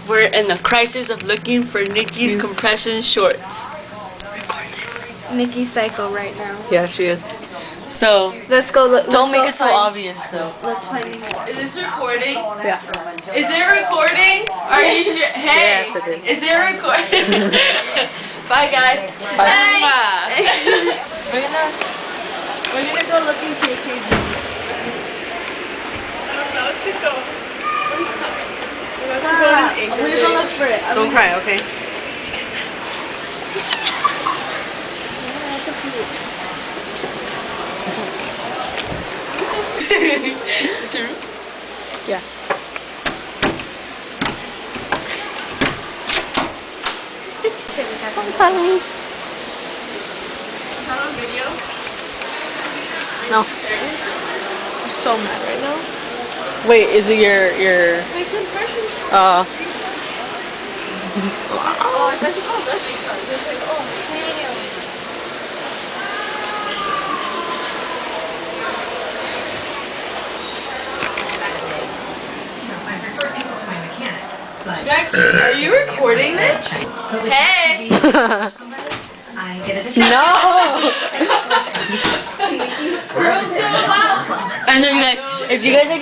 We're in the crisis of looking for Nikki's compression shorts. Nikki's psycho right now. Yeah, she is. So Let's go look. don't make it so obvious though. Let's find Nikki. Is this recording? Yeah. Is it recording? Are you sure? Hey! Yes, it is. Is it recording? Bye, guys. Bye. Bye. We're gonna go looking for KKB. I'm gonna go look for it. Don't cry, okay? Is it real? Yeah. Sorry. No. I'm so mad right now. Wait, is it your My compression. uh Oh, I thought you called us because it's like, oh, damn. Guys, Are you recording this? Hey! I get it. No. Girls go loud! I know you guys. If you guys are